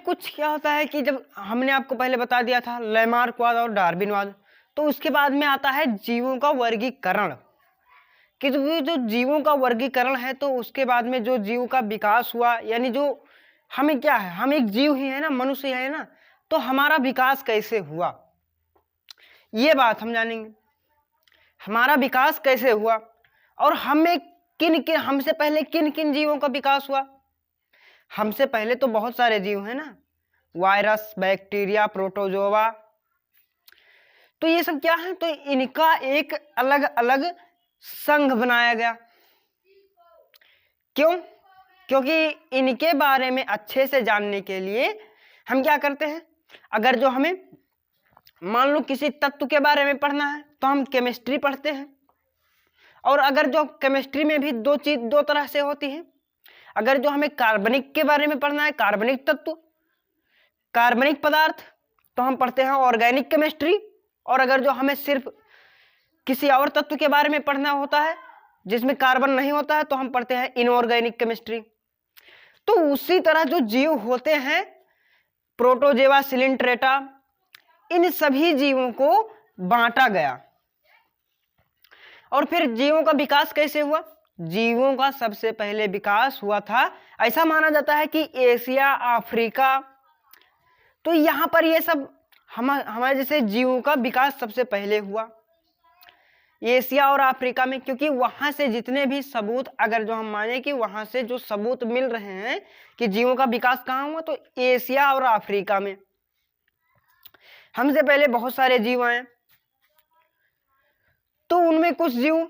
कुछ क्या होता है कि जब हमने आपको पहले बता दिया था लैमार्कवाद और डार्विनवाद, तो उसके बाद में आता है जीवों का वर्गीकरण। कि जो जीवों का वर्गीकरण है, तो उसके बाद में जो जीव का विकास हुआ, यानी जो हमें क्या है, हम एक जीव ही है ना, मनुष्य है ना, तो हमारा विकास कैसे हुआ, ये बात हम जानेंगे। हमारा विकास कैसे हुआ और हमें हमसे पहले किन किन जीवों का विकास हुआ। हमसे पहले तो बहुत सारे जीव हैं ना, वायरस, बैक्टीरिया, प्रोटोजोआ, तो ये सब क्या है, तो इनका एक अलग अलग संघ बनाया गया। क्यों? क्योंकि इनके बारे में अच्छे से जानने के लिए हम क्या करते हैं, अगर जो हमें मान लो किसी तत्व के बारे में पढ़ना है तो हम केमिस्ट्री पढ़ते हैं। और अगर जो केमिस्ट्री में भी दो तरह से होती है, अगर जो हमें कार्बनिक के बारे में पढ़ना है, कार्बनिक तत्व, कार्बनिक पदार्थ, तो हम पढ़ते हैं ऑर्गेनिक केमिस्ट्री। और अगर जो हमें सिर्फ किसी और तत्व के बारे में पढ़ना होता है जिसमें कार्बन नहीं होता है, तो हम पढ़ते हैं इनऑर्गेनिक केमिस्ट्री। तो उसी तरह जो जीव होते हैं, प्रोटोजेवा, सिलिंट्रेटा, इन सभी जीवों को बांटा गया। और फिर जीवों का विकास कैसे हुआ? जीवों का सबसे पहले विकास हुआ था, ऐसा माना जाता है कि एशिया, अफ्रीका, तो यहां पर ये सब हमारे जैसे जीवों का विकास सबसे पहले हुआ एशिया और अफ्रीका में। क्योंकि वहां से जितने भी सबूत, अगर जो हम माने कि वहां से जो सबूत मिल रहे हैं कि जीवों का विकास कहाँ हुआ, तो एशिया और अफ्रीका में। हमसे पहले बहुत सारे जीव आए, तो उनमें कुछ जीव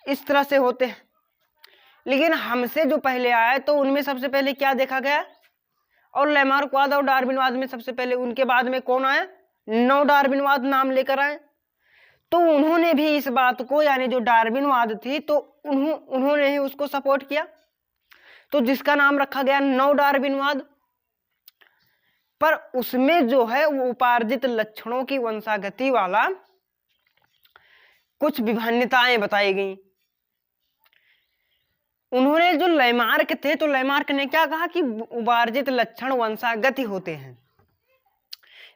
इस तरह से होते हैं, लेकिन हमसे जो पहले आए तो उनमें सबसे पहले क्या देखा गया, और लैमार्कवाद और डार्विनवाद में सबसे पहले, उनके बाद में कौन आया, नव डार्विनवाद नाम लेकर आए। तो उन्होंने भी इस बात को, यानी जो डार्विनवाद थी, तो उन्होंने ही उसको सपोर्ट किया, तो जिसका नाम रखा गया नव डार्विनवाद। पर उसमें जो है वो उपार्जित लक्षणों की वंशागति वाला कुछ विभिन्नताएं बताई गई। उन्होंने जो लैमार्क थे, तो लैमार्क ने क्या कहा कि उपार्जित लक्षण वंशागति होते हैं,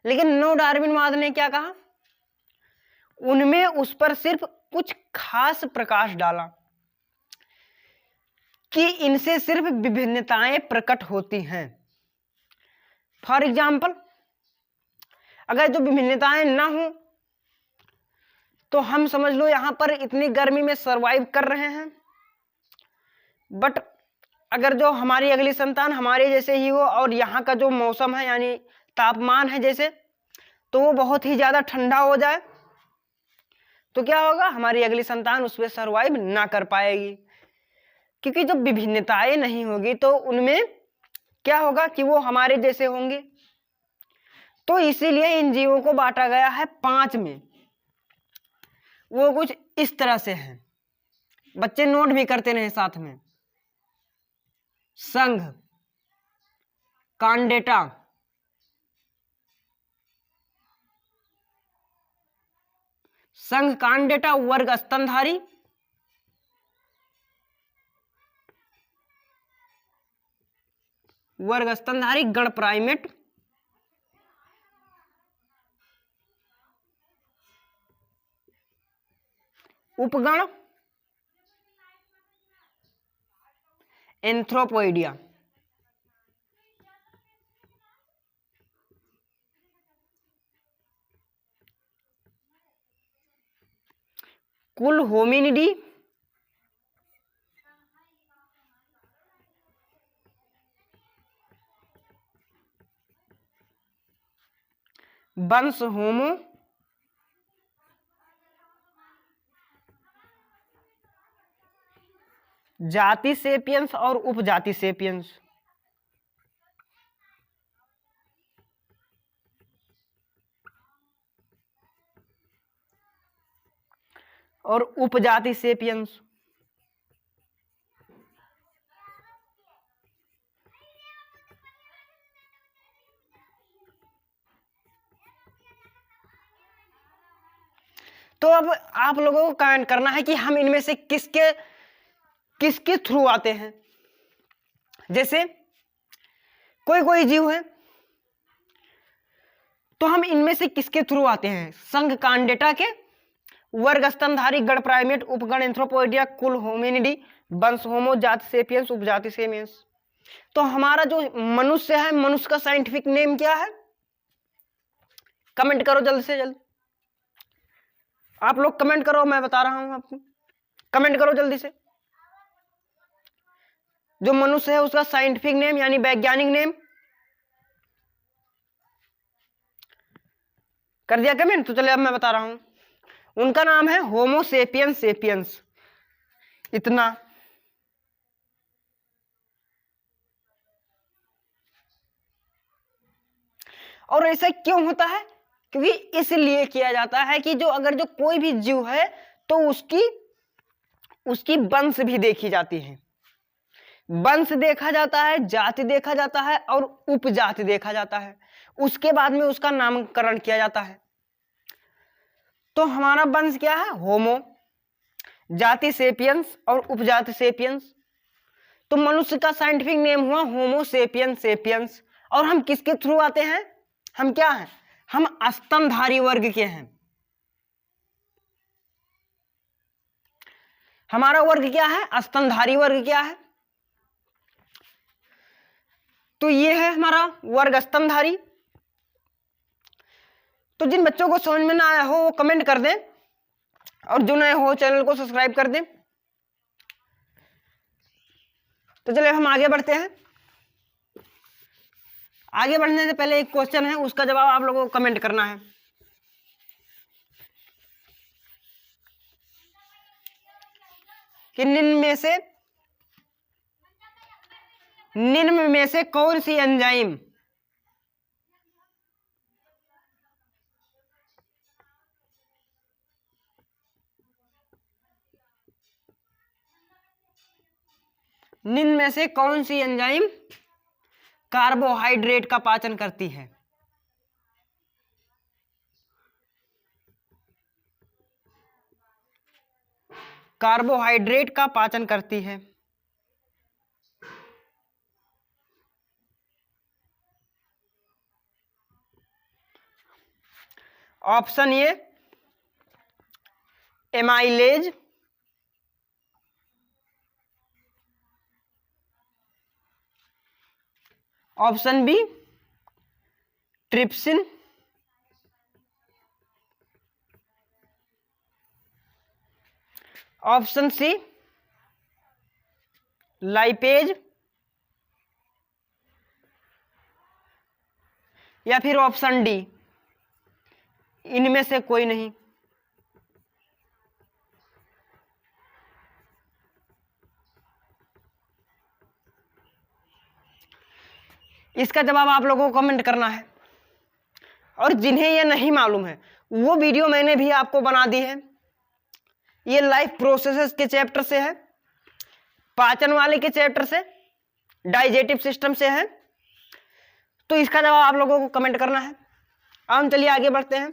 लेकिन नव डार्विनवाद ने क्या कहा, उनमें उस पर सिर्फ कुछ खास प्रकाश डाला कि इनसे सिर्फ विभिन्नताएं प्रकट होती हैं। फॉर एग्जाम्पल, अगर जो विभिन्नताएं ना हो, तो हम समझ लो यहां पर इतनी गर्मी में सरवाइव कर रहे हैं, बट अगर जो हमारी अगली संतान हमारे जैसे ही हो और यहाँ का जो मौसम है, यानी तापमान है जैसे, तो वो बहुत ही ज्यादा ठंडा हो जाए, तो क्या होगा, हमारी अगली संतान उस पर सरवाइव ना कर पाएगी। क्योंकि जब विभिन्नताएं नहीं होगी तो उनमें क्या होगा कि वो हमारे जैसे होंगे। तो इसीलिए इन जीवों को बांटा गया है 5 में। वो कुछ इस तरह से हैं, बच्चे नोट भी करते रहे साथ में। संघ, कांडेटा, संघ कांडेटा वर्ग स्तनधारी, वर्ग स्तनधारी गण प्राइमेट, उपगण एंथ्रोपोइडिया। कुल होमिनिडी, वंश होमो, जाति सेपियंस और उपजाति सेपियंस। और उपजाति सेपियंस। तो अब आप लोगों को कमेंट करना है कि हम इनमें से किसके थ्रू आते हैं। जैसे कोई कोई जीव है, तो हम इनमें से किसके थ्रू आते हैं? संघ कांडेटा के, वर्ग स्तनधारी, गण प्राइमेट, उपगण एंथ्रोपोइडिया, कुल होमिनिडी, वंश होमो, जाति सेपियंस, उपजाति सेमियंस। तो हमारा जो मनुष्य है, मनुष्य का साइंटिफिक नेम क्या है? कमेंट करो जल्द से जल्द, आप लोग कमेंट करो, मैं बता रहा हूं आपको, कमेंट करो जल्दी से। जो मनुष्य है उसका साइंटिफिक नेम यानी वैज्ञानिक नेम कर दिया कमेंट? तो चलिए अब मैं बता रहा हूं, उनका नाम है होमो सेपियंस सेपियंस। इतना और ऐसा क्यों होता है? क्योंकि इसलिए किया जाता है कि जो अगर जो कोई भी जीव है तो उसकी वंश भी देखी जाती है, वंश देखा जाता है, जाति देखा जाता है और उपजाति देखा जाता है, उसके बाद में उसका नामकरण किया जाता है। तो हमारा वंश क्या है? होमो, जाति सेपियंस और उपजाति सेपियंस। तो मनुष्य का साइंटिफिक नेम हुआ होमो सेपियंस सेपियंस। और हम किसके थ्रू आते हैं? हम क्या हैं? हम स्तनधारी वर्ग के हैं। हमारा वर्ग क्या है? स्तनधारी वर्ग क्या है? तो ये है हमारा वर्ग स्तनधारी। तो जिन बच्चों को समझ में ना आया हो वो कमेंट कर दें, और जो नए हो चैनल को सब्सक्राइब कर दें। तो चलिए हम आगे बढ़ते हैं। आगे बढ़ने से पहले एक क्वेश्चन है, उसका जवाब आप लोगों को कमेंट करना है। कि निम्न में से कौन सी एंजाइम कार्बोहाइड्रेट का पाचन करती है? कार्बोहाइड्रेट का पाचन करती है। Option A amylase, option B trypsin, option C lipase, या फिर ऑप्शन डी इनमें से कोई नहीं। इसका जवाब आप लोगों को कमेंट करना है। और जिन्हें यह नहीं मालूम है वो वीडियो मैंने भी आपको बना दी है, ये लाइफ प्रोसेसेस के चैप्टर से है, पाचन वाले के चैप्टर से, डाइजेटिव सिस्टम से है। तो इसका जवाब आप लोगों को कमेंट करना है। अब हम चलिए आगे बढ़ते हैं।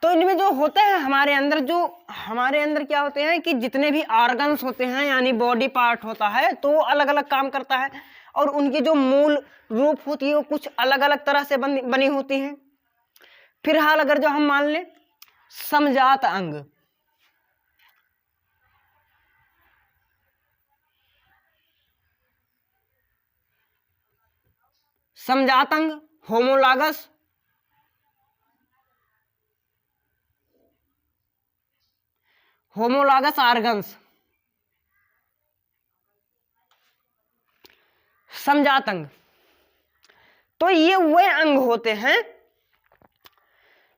तो इनमें जो होते हैं हमारे अंदर क्या होते हैं कि जितने भी ऑर्गन्स होते हैं यानी बॉडी पार्ट होता है तो वो अलग अलग काम करता है, और उनकी जो मूल रूप होती है वो कुछ अलग अलग तरह से बनी होती है। फिलहाल अगर जो हम मान लें समजात अंग, समजात अंग, होमोलॉगस, होमोलॉगस ऑर्गन्स, समजात अंग। तो ये वे अंग होते हैं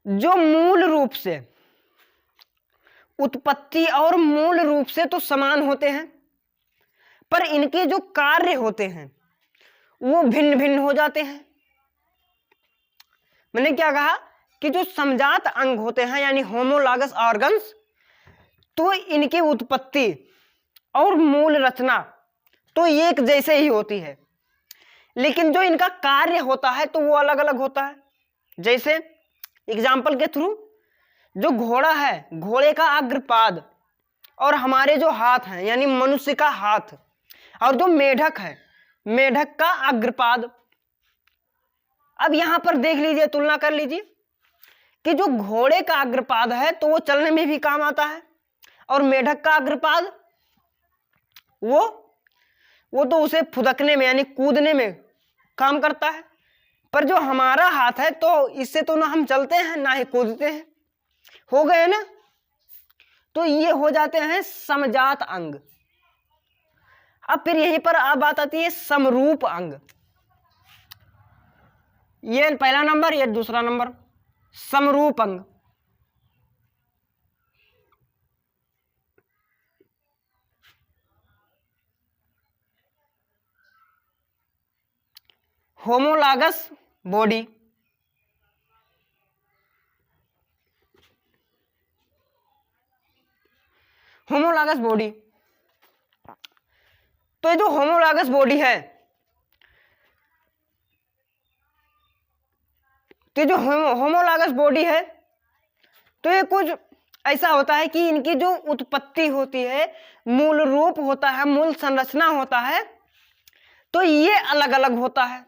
जो मूल रूप से उत्पत्ति और मूल रूप से तो समान होते हैं, पर इनके जो कार्य होते हैं वो भिन्न भिन्न हो जाते हैं। मैंने क्या कहा कि जो समजात अंग होते हैं यानी होमोलॉगस ऑर्गन्स, तो इनकी उत्पत्ति और मूल रचना तो एक जैसे ही होती है, लेकिन जो इनका कार्य होता है तो वो अलग अलग होता है। जैसे एग्जाम्पल के थ्रू, जो घोड़ा है, घोड़े का अग्रपाद और हमारे जो हाथ हैं यानी मनुष्य का हाथ, और जो मेढक है मेढक का अग्रपाद। अब यहां पर देख लीजिए, तुलना कर लीजिए कि जो घोड़े का अग्रपाद है तो वो चलने में भी काम आता है, और मेढक का अग्रपाद वो तो उसे फुदकने में यानी कूदने में काम करता है। पर जो हमारा हाथ है तो इससे तो ना हम चलते हैं ना ही कूदते हैं। हो गए ना, तो ये हो जाते हैं समजात अंग। अब फिर यहीं पर अब बात आती है समरूप अंग। ये पहला नंबर, ये दूसरा नंबर, समरूप अंग। Homologous body, homologous body. तो ये जो होमोलागस बॉडी है, तो जो होमोलागस बॉडी है तो ये कुछ ऐसा होता है कि इनकी जो उत्पत्ति होती है, मूल रूप होता है, मूल संरचना होता है, तो ये अलग अलग होता है।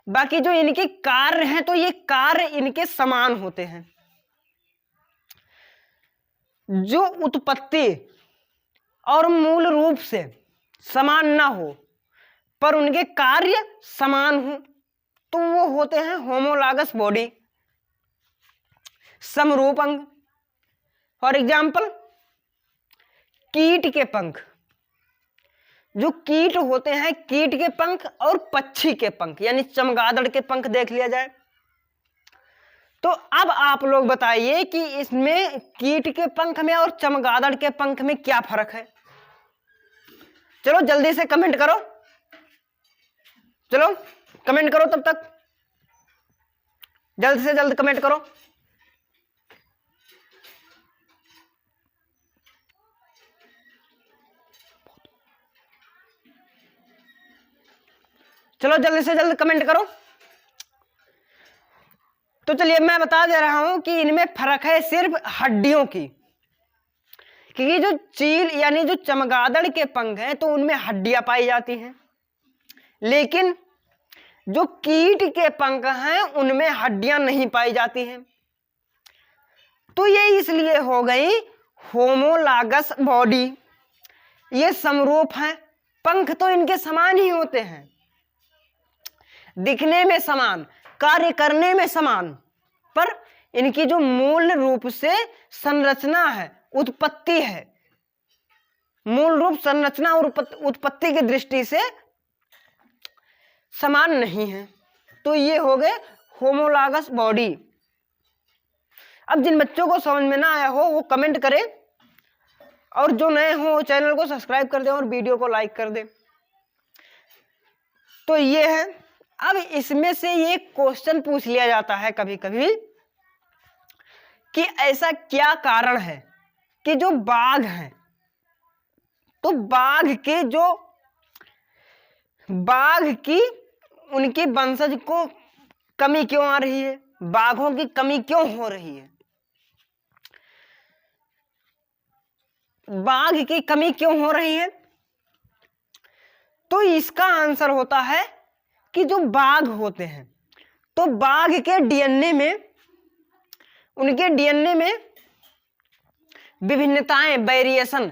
बाकी जो इनके कार्य हैं तो ये कार्य इनके समान होते हैं। जो उत्पत्ति और मूल रूप से समान ना हो पर उनके कार्य समान हो तो वो होते हैं होमोलागस बॉडी, समरूप अंग। फॉर एग्जाम्पल, कीट के पंख। जो कीट होते हैं, कीट के पंख और पक्षी के पंख यानी चमगादड़ के पंख देख लिया जाए तो अब आप लोग बताइए कि इसमें कीट के पंख में और चमगादड़ के पंख में क्या फर्क है। चलो जल्दी से कमेंट करो, चलो कमेंट करो, तब तक जल्द से जल्द कमेंट करो। चलो जल्दी से जल्द कमेंट करो। तो चलिए मैं बता दे रहा हूं कि इनमें फर्क है सिर्फ हड्डियों की, क्योंकि जो चील यानी जो चमगादड़ के पंख हैं तो उनमें हड्डियां पाई जाती हैं, लेकिन जो कीट के पंख हैं उनमें हड्डियां नहीं पाई जाती हैं। तो ये इसलिए हो गई होमोलागस बॉडी। ये समरूप हैं, पंख तो इनके समान ही होते हैं, दिखने में समान, कार्य करने में समान, पर इनकी जो मूल रूप से संरचना है, उत्पत्ति है, मूल रूप संरचना और उत्पत्ति की दृष्टि से समान नहीं है। तो ये हो गए होमोलागस बॉडी। अब जिन बच्चों को समझ में ना आया हो वो कमेंट करें, और जो नए हो चैनल को सब्सक्राइब कर दें और वीडियो को लाइक कर दें। तो ये है। अब इसमें से ये क्वेश्चन पूछ लिया जाता है कभी कभी कि ऐसा क्या कारण है कि जो बाघ हैं तो बाघ की उनकी वंशज को कमी क्यों आ रही है, बाघों की कमी क्यों हो रही है, बाघ की कमी क्यों हो रही है। तो इसका आंसर होता है कि जो बाघ होते हैं तो बाघ के डीएनए में, उनके डीएनए में विभिन्नताएं, वेरिएशन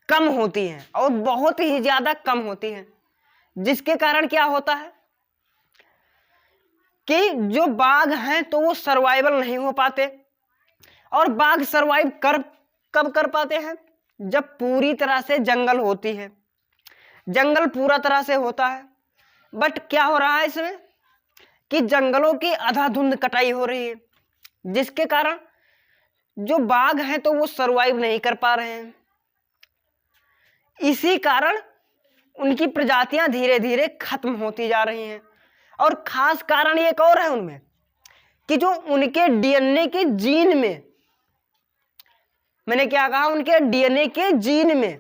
कम होती हैं और बहुत ही ज्यादा कम होती हैं, जिसके कारण क्या होता है कि जो बाघ हैं तो वो सर्वाइवल नहीं हो पाते। और बाघ सर्वाइव कब कर पाते हैं, जब पूरी तरह से जंगल होती है, जंगल पूरा तरह से होता है। बट क्या हो रहा है इसमें कि जंगलों की अंधाधुंध कटाई हो रही है, जिसके कारण जो बाघ हैं तो वो सर्वाइव नहीं कर पा रहे हैं। इसी कारण उनकी प्रजातियां धीरे धीरे खत्म होती जा रही हैं। और खास कारण एक और है उनमें कि जो उनके डीएनए के जीन में, मैंने क्या कहा, उनके डीएनए के जीन में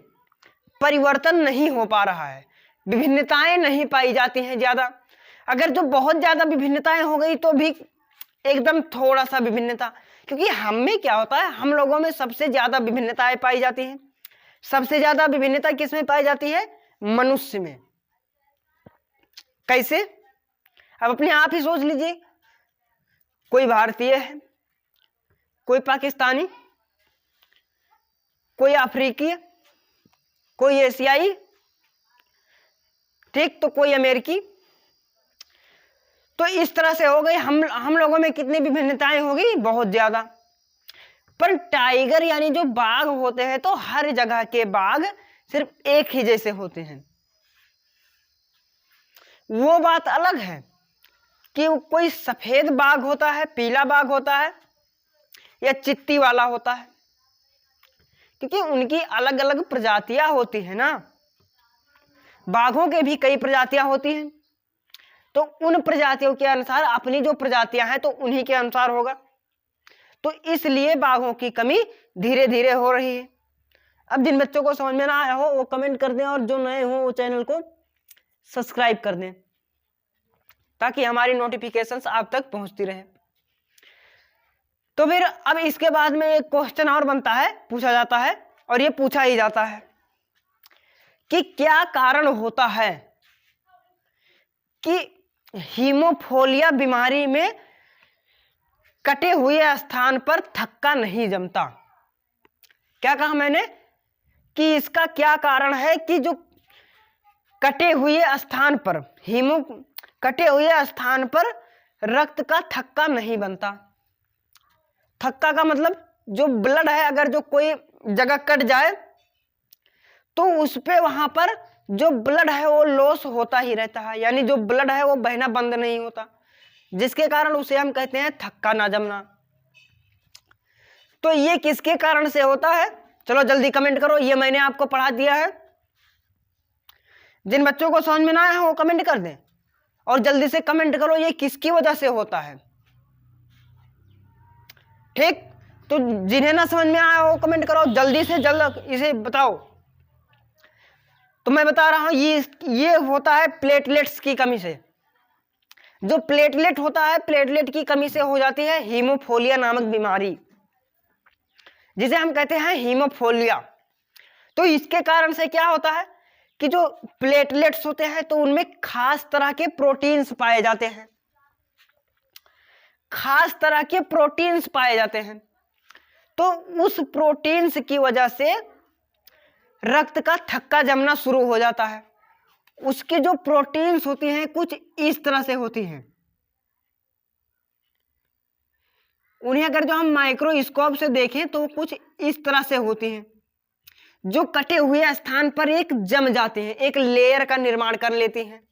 परिवर्तन नहीं हो पा रहा है, विभिन्नताएं नहीं पाई जाती हैं ज्यादा। अगर जो बहुत ज्यादा विभिन्नताएं हो गई तो भी एकदम थोड़ा सा विभिन्नता, क्योंकि हम में क्या होता है, हम लोगों में सबसे ज्यादा विभिन्नताएं पाई जाती हैं। सबसे ज्यादा विभिन्नता किस में पाई जाती है, मनुष्य में। कैसे? अब अपने आप ही सोच लीजिए, कोई भारतीय है, कोई पाकिस्तानी, कोई अफ्रीकी, कोई एशियाई, ठीक, तो कोई अमेरिकी। तो इस तरह से हो गई, हम लोगों में कितनी विभिन्नताएं होगी, बहुत ज्यादा। पर टाइगर यानी जो बाघ होते हैं, तो हर जगह के बाघ सिर्फ एक ही जैसे होते हैं। वो बात अलग है कि कोई सफेद बाघ होता है, पीला बाघ होता है, या चित्ती वाला होता है, क्योंकि उनकी अलग अलग प्रजातियां होती है ना। बाघों के भी कई प्रजातियां होती हैं, तो उन प्रजातियों के अनुसार अपनी जो प्रजातियां हैं तो उन्हीं के अनुसार होगा। तो इसलिए बाघों की कमी धीरे धीरे हो रही है। अब जिन बच्चों को समझ में ना आया हो वो कमेंट कर दें, और जो नए हो वो चैनल को सब्सक्राइब कर दें, ताकि हमारी नोटिफिकेशंस आप तक पहुंचती रहे। तो फिर अब इसके बाद में एक क्वेश्चन और बनता है, पूछा जाता है, और ये पूछा ही जाता है कि क्या कारण होता है कि हीमोफीलिया बीमारी में कटे हुए स्थान पर थक्का नहीं जमता। क्या कहा मैंने कि इसका क्या कारण है कि जो कटे हुए स्थान पर कटे हुए स्थान पर रक्त का थक्का नहीं बनता। थक्का का मतलब जो ब्लड है, अगर जो कोई जगह कट जाए तो उस पे वहां पर जो ब्लड है वो लॉस होता ही रहता है, यानी जो ब्लड है वो बहना बंद नहीं होता, जिसके कारण उसे हम कहते हैं थक्का ना जमना। तो ये किसके कारण से होता है? चलो जल्दी कमेंट करो, ये मैंने आपको पढ़ा दिया है। जिन बच्चों को समझ में ना आया वो कमेंट कर दें, और जल्दी से कमेंट करो ये किसकी वजह से होता है। ठीक, तो जिन्हें ना समझ में आया वो कमेंट करो, जल्दी से जल्द इसे बताओ। तो मैं बता रहा हूं, ये होता है प्लेटलेट्स की कमी से। जो प्लेटलेट होता है, प्लेटलेट की कमी से हो जाती है हीमोफीलिया नामक बीमारी, जिसे हम कहते हैं हीमोफीलिया। तो इसके कारण से क्या होता है कि जो प्लेटलेट्स होते हैं तो उनमें खास तरह के प्रोटीन्स पाए जाते हैं, खास तरह के प्रोटीन्स पाए जाते हैं। तो उस प्रोटीन्स की वजह से रक्त का थक्का जमना शुरू हो जाता है। उसकी जो प्रोटीन्स होती हैं कुछ इस तरह से होती हैं, उन्हें अगर जो हम माइक्रोस्कोप से देखें तो कुछ इस तरह से होती हैं, जो कटे हुए स्थान पर एक जम जाते हैं, एक लेयर का निर्माण कर लेती हैं।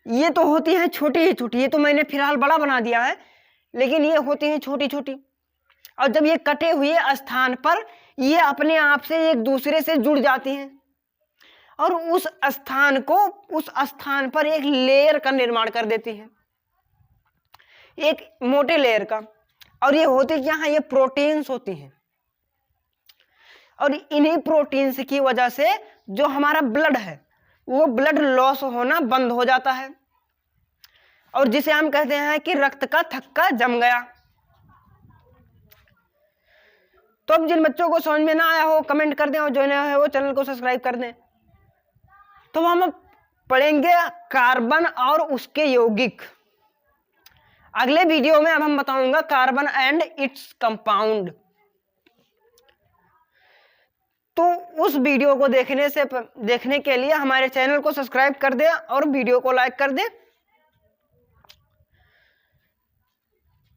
ये तो होती हैं छोटी ही छोटी, ये तो मैंने फिलहाल बड़ा बना दिया है, लेकिन ये होती हैं छोटी छोटी। और जब ये कटे हुए स्थान पर ये अपने आप से एक दूसरे से जुड़ जाती हैं, और उस स्थान पर एक लेयर का निर्माण कर देती हैं, एक मोटे लेयर का। और ये होती क्या है? ये प्रोटीन्स होती हैं, और इन्हीं प्रोटीन्स की वजह से जो हमारा ब्लड है वो ब्लड लॉस होना बंद हो जाता है, और जिसे हम कहते हैं कि रक्त का थक्का जम गया। तो अब जिन बच्चों को समझ में ना आया हो कमेंट कर दें, और जो नया है वो चैनल को सब्सक्राइब कर दें। तो हम पढ़ेंगे कार्बन और उसके यौगिक। अगले वीडियो में अब हम बताऊंगा कार्बन एंड इट्स कंपाउंड। तो उस वीडियो को देखने के लिए हमारे चैनल को सब्सक्राइब कर दें और वीडियो को लाइक कर दें।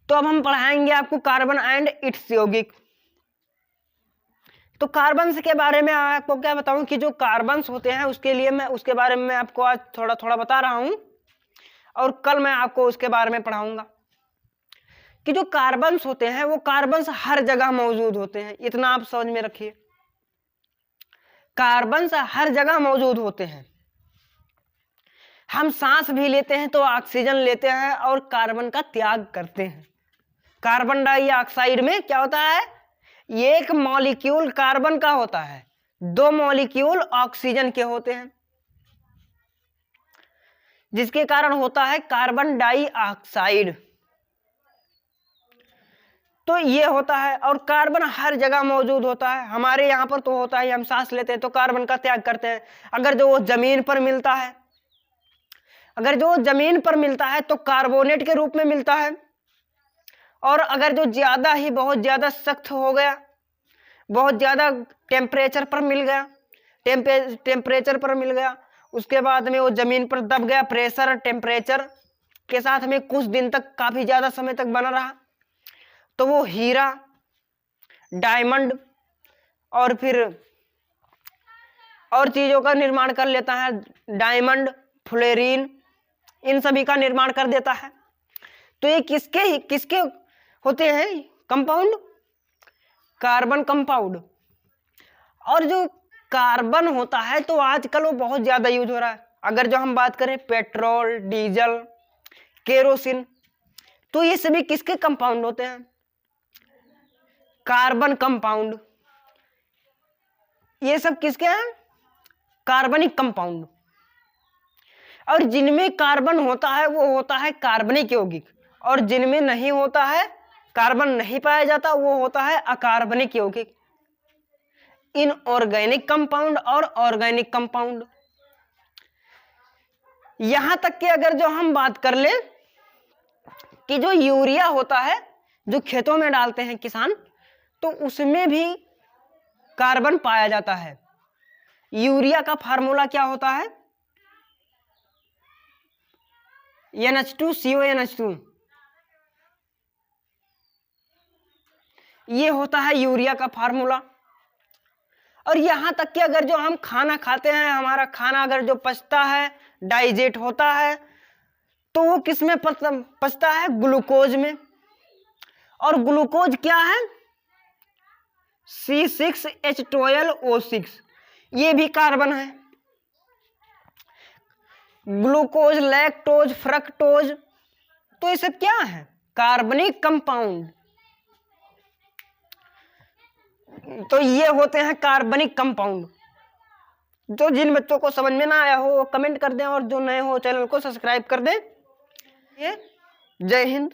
तो अब हम पढ़ाएंगे आपको कार्बन एंड इट्स यौगिक। तो कार्बन्स के बारे में आपको क्या बताऊं कि जो कार्बन्स होते हैं उसके बारे में मैं आपको आज थोड़ा थोड़ा बता रहा हूं, और कल मैं आपको उसके बारे में पढ़ाऊंगा कि जो कार्बन्स होते हैं वो कार्बन्स हर जगह मौजूद होते हैं। इतना आप समझ में रखिए, कार्बन्स हर जगह मौजूद होते हैं। हम सांस भी लेते हैं तो ऑक्सीजन लेते हैं और कार्बन का त्याग करते हैं। कार्बन डाइऑक्साइड में क्या होता है? एक मॉलिक्यूल कार्बन का होता है, 2 मॉलिक्यूल ऑक्सीजन के होते हैं, जिसके कारण होता है कार्बन डाइऑक्साइड। तो ये होता है, और कार्बन हर जगह मौजूद होता है। हमारे यहाँ पर तो होता है हम सांस लेते हैं तो कार्बन का त्याग करते हैं। अगर जो वो जमीन पर मिलता है अगर जो जमीन पर मिलता है तो कार्बोनेट के रूप में मिलता है, और अगर जो ज्यादा ही बहुत ज्यादा सख्त हो गया, बहुत ज्यादा टेम्परेचर पर मिल गया, टेम्परेचर पर मिल गया, उसके बाद में वो जमीन पर दब गया, प्रेशर टेम्परेचर के साथ में कुछ दिन तक काफी ज्यादा समय तक बना रहा, तो वो हीरा, डायमंड और फिर और चीजों का निर्माण कर लेता है। डायमंड, फ्लोरीन, इन सभी का निर्माण कर देता है। तो ये किसके होते हैं कंपाउंड? Carbon compound. और जो कार्बन होता है तो आजकल वो बहुत ज्यादा यूज हो रहा है। अगर जो हम बात करें पेट्रोल, डीजल, केरोसिन, तो ये सभी किसके कंपाउंड होते हैं? Carbon compound. ये सब किसके हैं? कार्बनिक कंपाउंड। और जिनमें कार्बन होता है वो होता है कार्बनिक यौगिक, और जिनमें नहीं होता है, कार्बन नहीं पाया जाता, वो होता है अकार्बनिक यौगिक। इनऑर्गेनिक कंपाउंड और ऑर्गेनिक कंपाउंड। यहां तक कि अगर जो हम बात कर ले कि जो यूरिया होता है जो खेतों में डालते हैं किसान, तो उसमें भी कार्बन पाया जाता है। यूरिया का फार्मूला क्या होता है? NH2CONH2। ये होता है यूरिया का फार्मूला। और यहां तक कि अगर जो हम खाना खाते हैं, हमारा खाना अगर जो पचता है, डाइजेट होता है, तो वो किस में पचता है? ग्लूकोज में। और ग्लूकोज क्या है? C6H12O6। ये भी कार्बन है। ग्लूकोज, लैक्टोज, फ्रक्टोज, तो ये सब क्या है? कार्बनिक कंपाउंड। तो ये होते हैं कार्बनिक कंपाउंड। जो जिन बच्चों को समझ में ना आया हो वो कमेंट कर दें, और जो नए हो चैनल को सब्सक्राइब कर दें। जय हिंद।